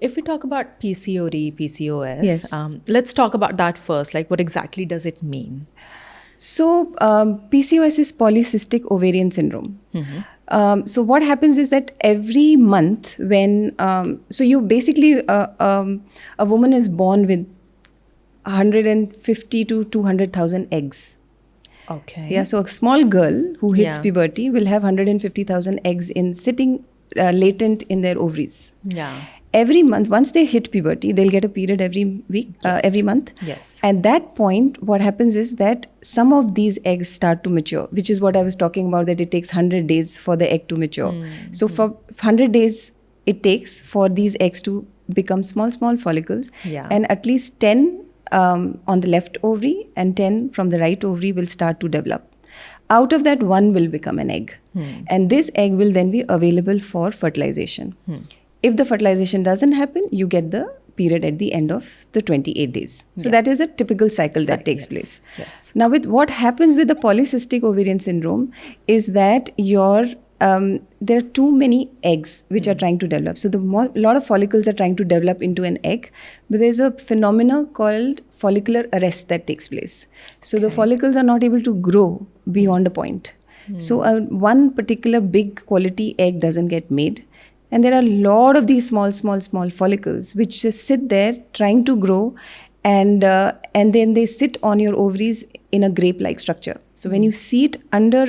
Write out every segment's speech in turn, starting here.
If we talk about PCOD, PCOS, Yes. let's talk about that first. Like, what exactly does it mean? So, PCOS is Polycystic Ovarian Syndrome. So, what happens is that every month, so you basically, a woman is born with 150 to 200,000 eggs. Okay. Yeah, so a small girl who hits Yeah. puberty will have 150,000 eggs sitting latent in their ovaries. Yeah. Every month, once they hit puberty, they'll get a period every week, Yes. every month. Yes. At that point, what happens is that some of these eggs start to mature, which is what I was talking about, that it takes 100 days for the egg to mature. So for 100 days, it takes for these eggs to become small follicles. Yeah. And at least 10 on the left ovary and 10 from the right ovary will start to develop. Out of that, one will become an egg. And this egg will then be available for fertilization. If the fertilization doesn't happen, you get the period at the end of the 28 days. So that is a typical cycle that takes place. Yes. Now, with what happens with the polycystic ovarian syndrome is that there are too many eggs which are trying to develop. So a lot of follicles are trying to develop into an egg, but there's a phenomena called follicular arrest that takes place. So the follicles are not able to grow beyond a point. So one particular big quality egg doesn't get made. And there are a lot of these small follicles which just sit there trying to grow, and then they sit on your ovaries in a grape-like structure. So when you see it under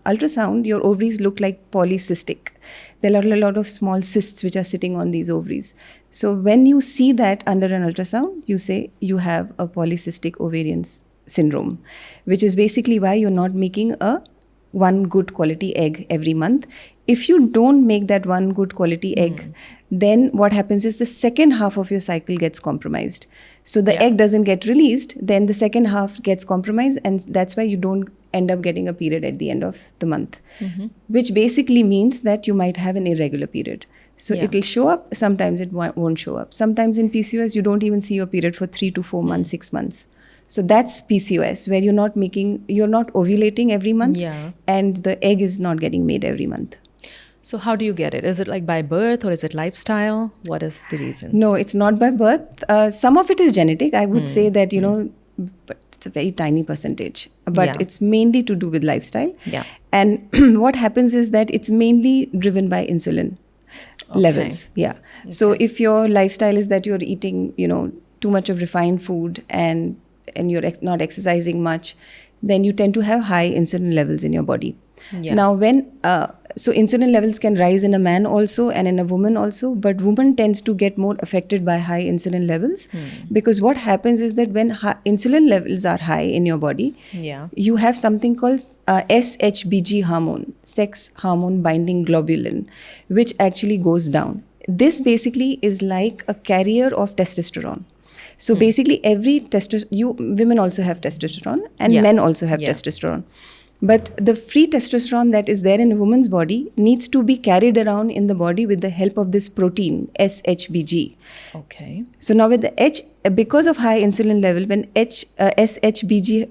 ultrasound, your ovaries look like polycystic. There are a lot of small cysts which are sitting on these ovaries. So when you see that under an ultrasound, you say you have a polycystic ovarian syndrome, which is basically why you're not making one good quality egg every month. If you don't make that one good quality egg, then what happens is the second half of your cycle gets compromised. So the egg doesn't get released, then the second half gets compromised, and that's why you don't end up getting a period at the end of the month, which basically means that you might have an irregular period. So it'll show up, sometimes it won't show up. Sometimes in PCOS, you don't even see your period for 3 to 4 months, 6 months. So that's PCOS, where you're not ovulating every month, and the egg is not getting made every month. So how do you get it? Is it like by birth or is it lifestyle? What is the reason? No, it's not by birth. Some of it is genetic. I would say that, but it's a very tiny percentage. But it's mainly to do with lifestyle. Yeah. And what happens is that it's mainly driven by insulin levels. Yeah. Okay. So if your lifestyle is that you're eating, too much of refined food and you're not exercising much, then you tend to have high insulin levels in your body. Yeah. Now, so insulin levels can rise in a man also and in a woman also, but woman tends to get more affected by high insulin levels because what happens is that when insulin levels are high in your body, you have something called SHBG hormone, sex hormone binding globulin, which actually goes down. This basically is like a carrier of testosterone. So basically women also have testosterone and men also have testosterone. But the free testosterone that is there in a woman's body needs to be carried around in the body with the help of this protein, SHBG. Okay. So now with the because of high insulin level, when SHBG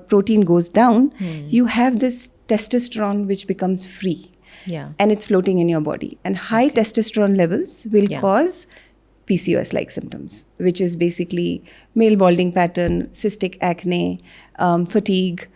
protein goes down, you have this testosterone which becomes free. Yeah. And it's floating in your body. And high testosterone levels will cause PCOS-like symptoms, which is basically male balding pattern, cystic acne, fatigue,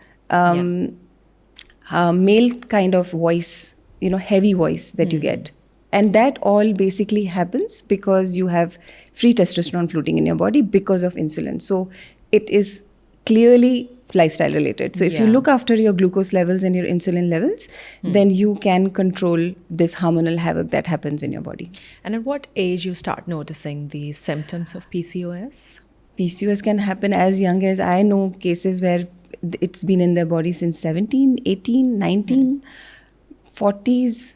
male kind of voice, heavy voice that you get. And that all basically happens because you have free testosterone floating in your body because of insulin. So it is clearly lifestyle related. So if you look after your glucose levels and your insulin levels, then you can control this hormonal havoc that happens in your body. And at what age you start noticing the symptoms of PCOS? PCOS can happen as young as, I know cases where it's been in their body since 17, 18, 19, 40s,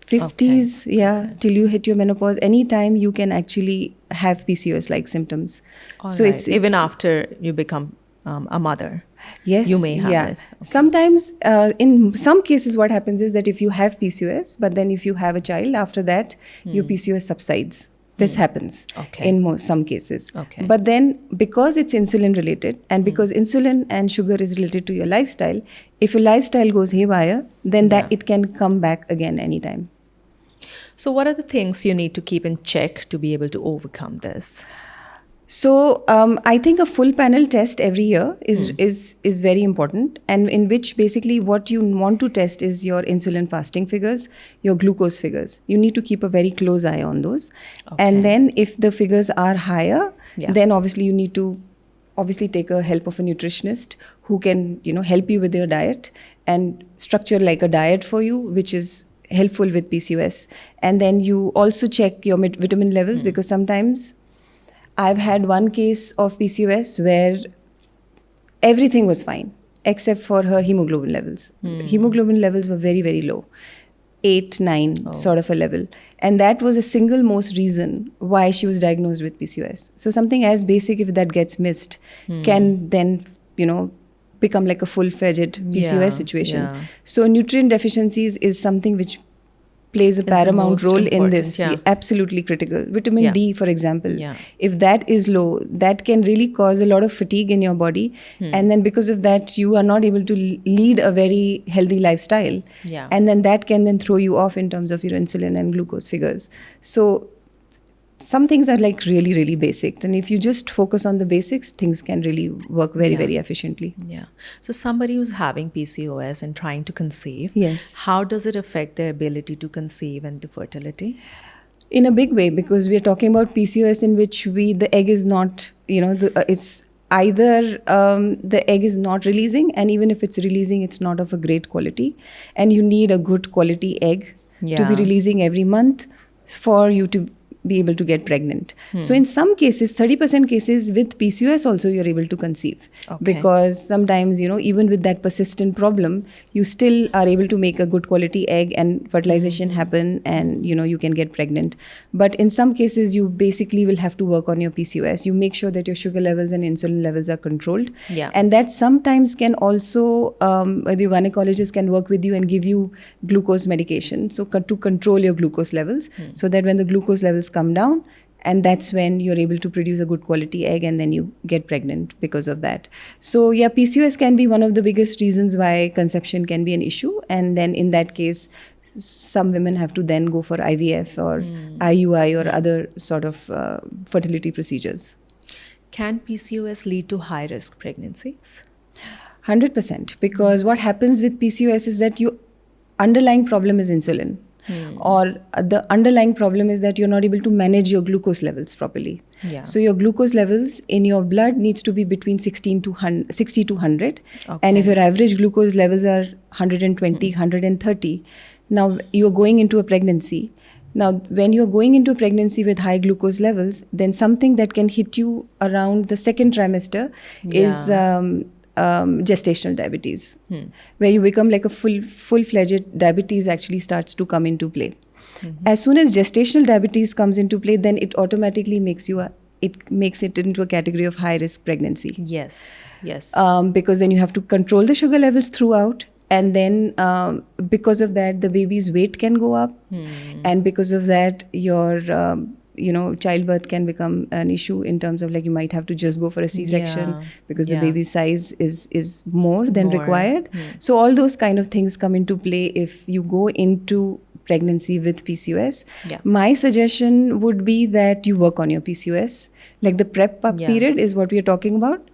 50s, till you hit your menopause. Anytime you can actually have PCOS-like symptoms. So it's even after you become a mother. Yes, you may have it. Okay. Sometimes, in some cases, what happens is that if you have PCOS, but then if you have a child, after that, your PCOS subsides. This happens in some cases. Okay. But then, because it's insulin related, and because insulin and sugar is related to your lifestyle, if your lifestyle goes haywire, then that it can come back again anytime. So, what are the things you need to keep in check to be able to overcome this? So I think a full panel test every year is very important, and in which basically what you want to test is your insulin fasting figures, your glucose figures. You need to keep a very close eye on those, and then if the figures are higher, then obviously you need to obviously take a help of a nutritionist who can help you with your diet and structure like a diet for you, which is helpful with PCOS. And then you also check your vitamin levels, because sometimes I've had one case of PCOS where everything was fine except for her hemoglobin levels. Hemoglobin levels were very, very low, 8, 9 sort of a level. And that was a single most reason why she was diagnosed with PCOS. So something as basic, if that gets missed, can then, become like a full-fledged PCOS situation. Yeah. So nutrient deficiencies is something which plays a paramount role in this. Absolutely critical. Vitamin D, for example, if that is low, that can really cause a lot of fatigue in your body. And then because of that, you are not able to lead a very healthy lifestyle. And then that can then throw you off in terms of your insulin and glucose figures. So some things are like really, really basic. And if you just focus on the basics, things can really work very, very efficiently. Yeah. So somebody who's having PCOS and trying to conceive, yes, how does it affect their ability to conceive and the fertility? In a big way, because we are talking about PCOS in which the egg is not, it's either the egg is not releasing, and even if it's releasing, it's not of a great quality. And you need a good quality egg to be releasing every month for you to be able to get pregnant. So in some cases, 30% cases with PCOS also you're able to conceive. Because sometimes, even with that persistent problem, you still are able to make a good quality egg and fertilization happen, and you can get pregnant. But in some cases, you basically will have to work on your PCOS. You make sure that your sugar levels and insulin levels are controlled. And that sometimes can also, the gynecologist can work with you and give you glucose medication. So to control your glucose levels, so that when the glucose levels come down, and that's when you're able to produce a good quality egg, and then you get pregnant because of that. So PCOS can be one of the biggest reasons why conception can be an issue. And then in that case, some women have to then go for IVF or IUI or other sort of fertility procedures. Can PCOS lead to high-risk pregnancies? 100%, because what happens with PCOS is that your underlying problem is insulin. Or the underlying problem is that you're not able to manage your glucose levels properly. So your glucose levels in your blood needs to be between 60 to 100. And if your average glucose levels are 120, 130, now you're going into a pregnancy. Now, when you're going into pregnancy with high glucose levels, then something that can hit you around the second trimester is gestational diabetes, where you become like a full-fledged diabetes actually starts to come into play. As soon as gestational diabetes comes into play, then it automatically makes it into a category of high-risk pregnancy. Yes. Because then you have to control the sugar levels throughout. And then because of that, the baby's weight can go up. And because of that, your childbirth can become an issue in terms of like you might have to just go for a C-section because the baby's size is more than required. So all those kind of things come into play if you go into pregnancy with PCOS. My suggestion would be that you work on your PCOS. Like the prep period is what we are talking about.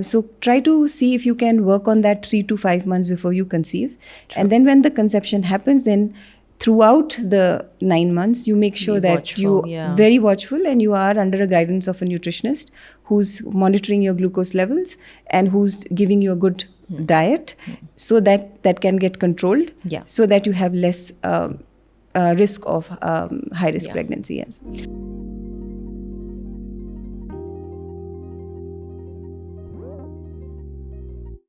So try to see if you can work on that 3 to 5 months before you conceive. And then when the conception happens, then throughout the 9 months, you make sure that you very watchful, and you are under a guidance of a nutritionist who's monitoring your glucose levels and who's giving you a good diet, so that can get controlled, so that you have less risk of high risk pregnancy.